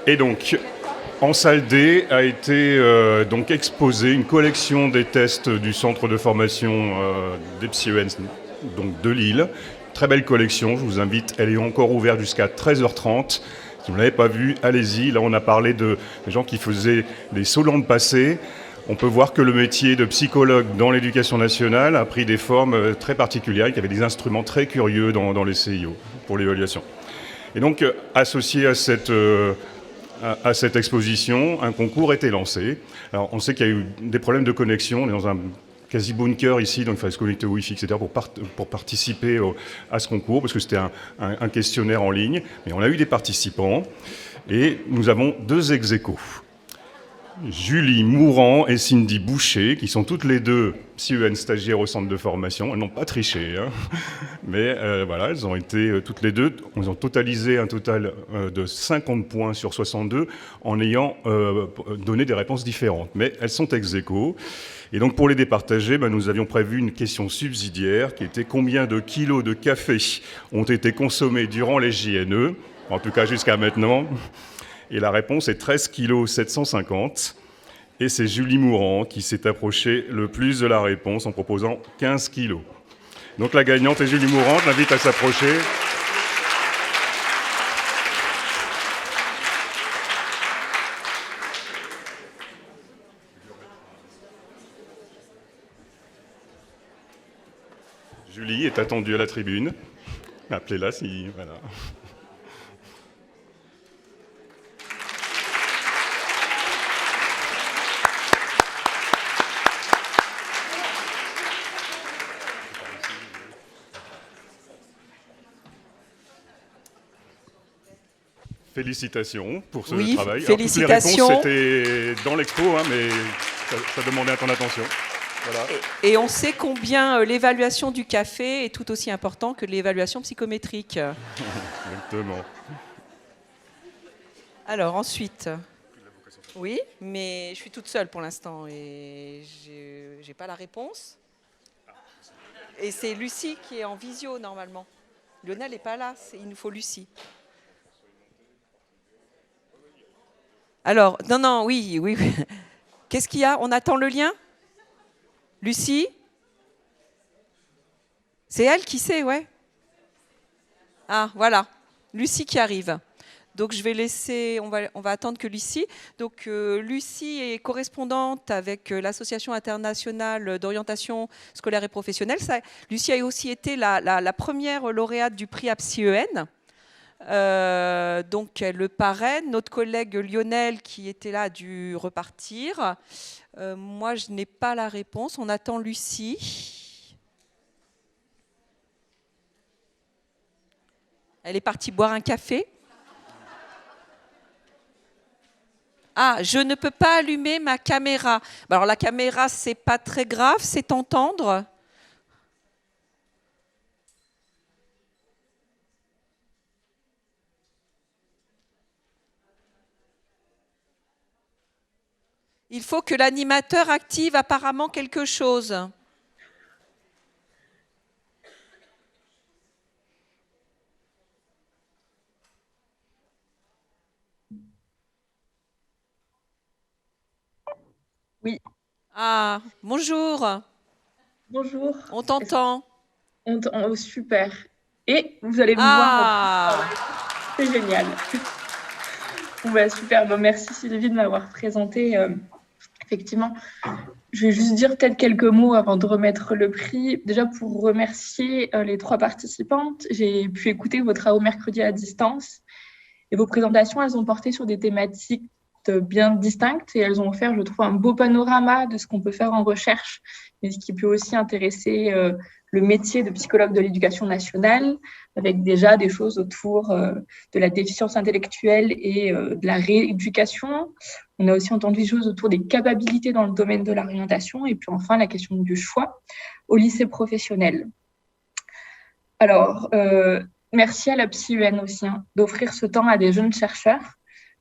Et donc, en salle D a été donc exposée une collection des tests du centre de formation des PsyEN donc de Lille. Très belle collection, je vous invite, elle est encore ouverte jusqu'à 13h30. Si vous ne l'avez pas vue, allez-y. Là, on a parlé de gens qui faisaient des sauts dans le passé. On peut voir que le métier de psychologue dans l'éducation nationale a pris des formes très particulières, qu'il y avait des instruments très curieux dans les CIO pour l'évaluation. Et donc, associé à cette exposition, un concours était lancé. Alors, on sait qu'il y a eu des problèmes de connexion. On est dans un quasi-bunker ici, donc il fallait se connecter au Wi-Fi, etc., pour participer à ce concours, parce que c'était un questionnaire en ligne. Mais on a eu des participants, et nous avons 2 ex-aequo. Julie Mourant et Cindy Boucher, qui sont toutes les 2 PsyEN stagiaires au centre de formation. Elles n'ont pas triché, hein. Mais voilà, elles ont été toutes les 2. Elles ont totalisé un total de 50 points sur 62 en ayant donné des réponses différentes. Mais elles sont ex-aequo. Et donc pour les départager, nous avions prévu une question subsidiaire qui était combien de kilos de café ont été consommés durant les JNE, en tout cas jusqu'à maintenant. Et la réponse est 13 kg 750. Et c'est Julie Mourant qui s'est approchée le plus de la réponse en proposant 15 kg. Donc la gagnante est Julie Mourant. Je l'invite à s'approcher. Julie est attendue à la tribune. Appelez-la si... Voilà. Félicitations pour ce travail. Félicitations. Alors, toutes les réponses étaient dans l'expo, hein, mais ça demandait à ton attention. Voilà. Et on sait combien l'évaluation du café est tout aussi important que l'évaluation psychométrique. Exactement. Alors ensuite, oui, mais je suis toute seule pour l'instant et j'ai pas la réponse. Et c'est Lucie qui est en visio normalement. Lionel n'est pas là, il nous faut Lucie. Alors, non, oui. Qu'est-ce qu'il y a? On attend le lien? Lucie? C'est elle qui sait, ouais. Ah, voilà. Lucie qui arrive. Donc, je vais laisser, on va attendre que Lucie. Donc, Lucie est correspondante avec l'Association internationale d'orientation scolaire et professionnelle. Lucie a aussi été la première lauréate du prix PsyEN. Donc elle le parraine. Notre collègue Lionel qui était là a dû repartir. Moi je n'ai pas la réponse. On attend Lucie. Elle est partie boire un café. Ah, je ne peux pas allumer ma caméra. Alors la caméra c'est pas très grave, c'est entendre. Il faut que l'animateur active apparemment quelque chose. Oui. Ah, bonjour. Bonjour. On t'entend. Oh, super. Et vous allez me voir. C'est génial. Bon, super. Bon, merci Sylvie de m'avoir présenté. Effectivement, je vais juste dire peut-être quelques mots avant de remettre le prix. Déjà pour remercier les 3 participantes. J'ai pu écouter vos travaux mercredi à distance. Et vos présentations, elles ont porté sur des thématiques bien distinctes et elles ont offert, je trouve, un beau panorama de ce qu'on peut faire en recherche, mais ce qui peut aussi intéresser le métier de psychologue de l'éducation nationale, avec déjà des choses autour de la déficience intellectuelle et de la rééducation. On a aussi entendu des choses autour des capacités dans le domaine de l'orientation et puis enfin la question du choix au lycée professionnel. Alors, merci à la PsyEN aussi d'offrir ce temps à des jeunes chercheurs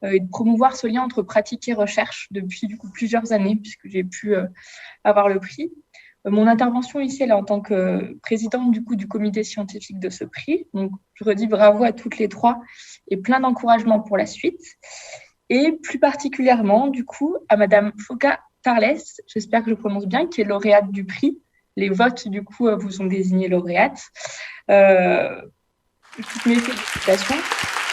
et de promouvoir ce lien entre pratique et recherche depuis plusieurs années, puisque j'ai pu avoir le prix. Mon intervention ici, elle est en tant que présidente du comité scientifique de ce prix. Donc, je redis bravo à toutes les 3 et plein d'encouragement pour la suite. et plus particulièrement, du coup, à Madame Foka-Tarles, j'espère que je prononce bien, qui est lauréate du prix. Les votes, du coup, vous ont désigné lauréate. Toutes mes félicitations.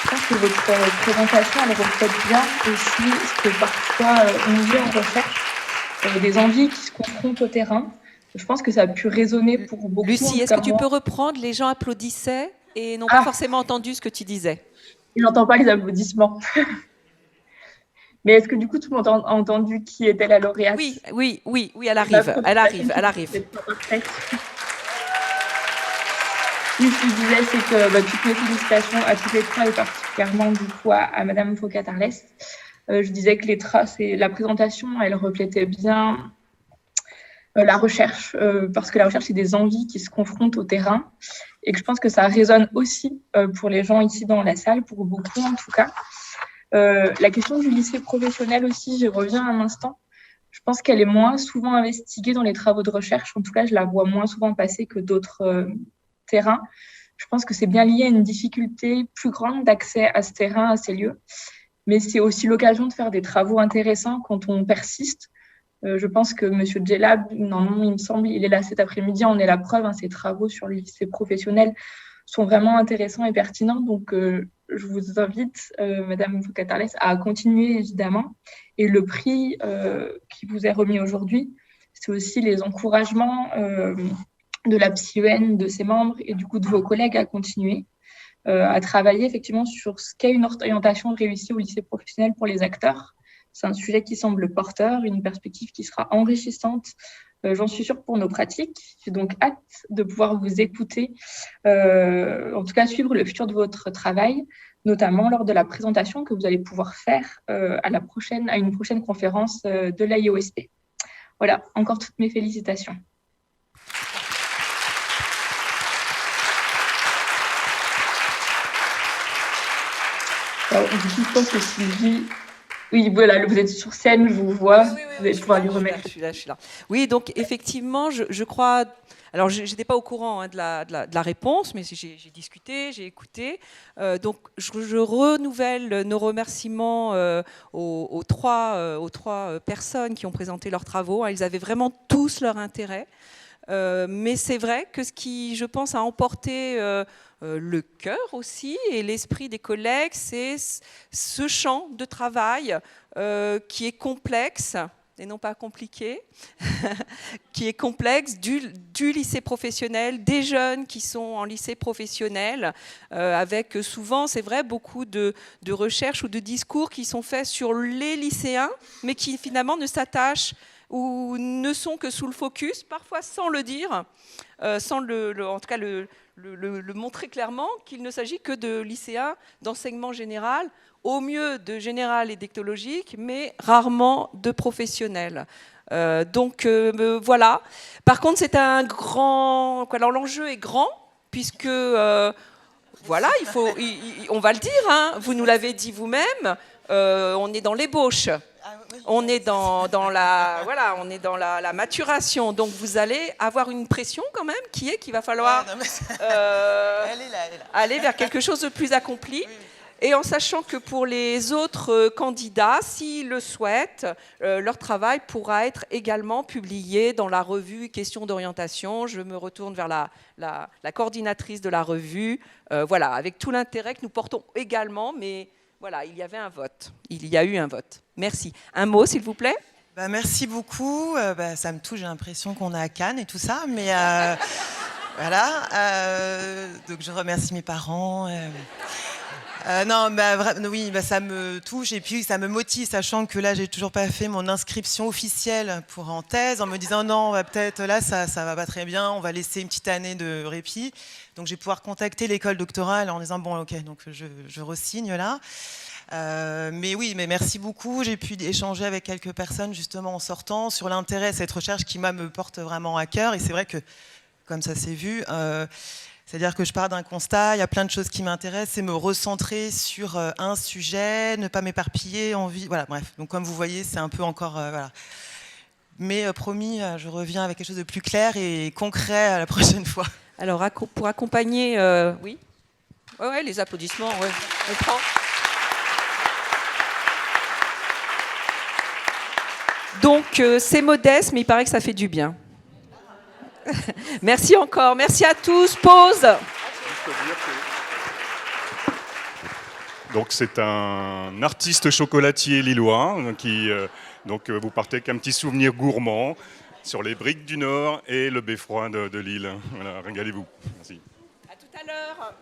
Je pense que votre présentation, elle reflète bien aussi ce que parfois on vit en recherche, des envies qui se confrontent au terrain. Je pense que ça a pu résonner pour beaucoup. Lucie, est-ce que tu peux reprendre? Les gens applaudissaient et n'ont pas forcément entendu ce que tu disais. Je n'entends pas les applaudissements. Mais est-ce que du coup, tout le monde a entendu qui était la lauréate? Oui, elle arrive. Elle arrive. Oui, ce que je disais, c'est que toutes mes félicitations à toutes les trois et particulièrement du coup à Madame Foka-Tarles. Je disais que la présentation, elle reflétait bien la recherche, parce que la recherche, c'est des envies qui se confrontent au terrain et que je pense que ça résonne aussi pour les gens ici dans la salle, pour beaucoup en tout cas. La question du lycée professionnel aussi, j'y reviens un instant. Je pense qu'elle est moins souvent investiguée dans les travaux de recherche. En tout cas, je la vois moins souvent passer que d'autres terrain. Je pense que c'est bien lié à une difficulté plus grande d'accès à ce terrain, à ces lieux. Mais c'est aussi l'occasion de faire des travaux intéressants quand on persiste. Je pense que M. Djellab, non, il me semble, il est là cet après-midi, on est la preuve, ses travaux sur le lycée professionnel sont vraiment intéressants et pertinents. Donc, je vous invite, Madame Foka-Tarles, à continuer, évidemment. Et le prix qui vous est remis aujourd'hui, c'est aussi les encouragements de la PsyEN, de ses membres et du coup de vos collègues à continuer à travailler effectivement sur ce qu'est une orientation réussie au lycée professionnel pour les acteurs. C'est un sujet qui semble porteur, une perspective qui sera enrichissante, j'en suis sûre, pour nos pratiques. J'ai donc hâte de pouvoir vous écouter, en tout cas suivre le futur de votre travail, notamment lors de la présentation que vous allez pouvoir faire à une prochaine conférence de l'AIOSP. Voilà, encore toutes mes félicitations. Je pense que Sylvie... Oui, voilà, vous êtes sur scène, je vous vois, vous allez pouvoir lui remettre. Je suis là. Oui, donc effectivement, je crois... Alors, je n'étais pas au courant de la réponse, mais j'ai discuté, j'ai écouté. Donc, je renouvelle nos remerciements aux trois personnes qui ont présenté leurs travaux. Ils avaient vraiment tous leur intérêt. Mais c'est vrai que ce qui, je pense, a emporté le cœur aussi et l'esprit des collègues, c'est ce champ de travail qui est complexe et non pas compliqué, qui est complexe du lycée professionnel, des jeunes qui sont en lycée professionnel, avec souvent, c'est vrai, beaucoup de recherches ou de discours qui sont faits sur les lycéens, mais qui finalement ne s'attachent ou ne sont que sous le focus, parfois sans le dire, sans en tout cas le montrer clairement, qu'il ne s'agit que de lycéens d'enseignement général, au mieux de général et d'ectologique, mais rarement de professionnels. Donc voilà. Par contre, c'est un grand... Alors l'enjeu est grand, puisque... voilà, on va le dire, hein, vous nous l'avez dit vous-même, on est dans l'ébauche. On est dans la maturation, donc vous allez avoir une pression quand même qu'il va falloir aller vers quelque chose de plus accompli. Et en sachant que pour les autres candidats, s'ils le souhaitent, leur travail pourra être également publié dans la revue Questions d'orientation. Je me retourne vers la coordinatrice de la revue, voilà, avec tout l'intérêt que nous portons également, mais voilà, il y avait un vote. Il y a eu un vote. Merci. Un mot, s'il vous plaît. Merci beaucoup. Ça me touche, j'ai l'impression qu'on est à Cannes et tout ça, mais voilà. Donc je remercie mes parents. Oui, ça me touche et puis ça me motive, sachant que là, j'ai toujours pas fait mon inscription officielle en thèse, en me disant non, peut-être là, ça va pas très bien, on va laisser une petite année de répit. Donc, je vais pouvoir contacter l'école doctorale en disant bon, ok, donc je re-signe là. Mais merci beaucoup. J'ai pu échanger avec quelques personnes justement en sortant sur l'intérêt de cette recherche qui me porte vraiment à cœur. Et c'est vrai que, comme ça s'est vu, c'est-à-dire que je pars d'un constat, il y a plein de choses qui m'intéressent, c'est me recentrer sur un sujet, ne pas m'éparpiller, voilà, bref. Donc comme vous voyez, c'est un peu encore, voilà. Mais promis, je reviens avec quelque chose de plus clair et concret à la prochaine fois. Alors pour accompagner, oui, les applaudissements, on prend. Donc c'est modeste, mais il paraît que ça fait du bien. Merci encore, merci à tous. Pause. Donc c'est un artiste chocolatier lillois qui donc vous partez avec un petit souvenir gourmand sur les briques du Nord et le beffroi de Lille. Voilà, régalez-vous. Merci. À tout à l'heure.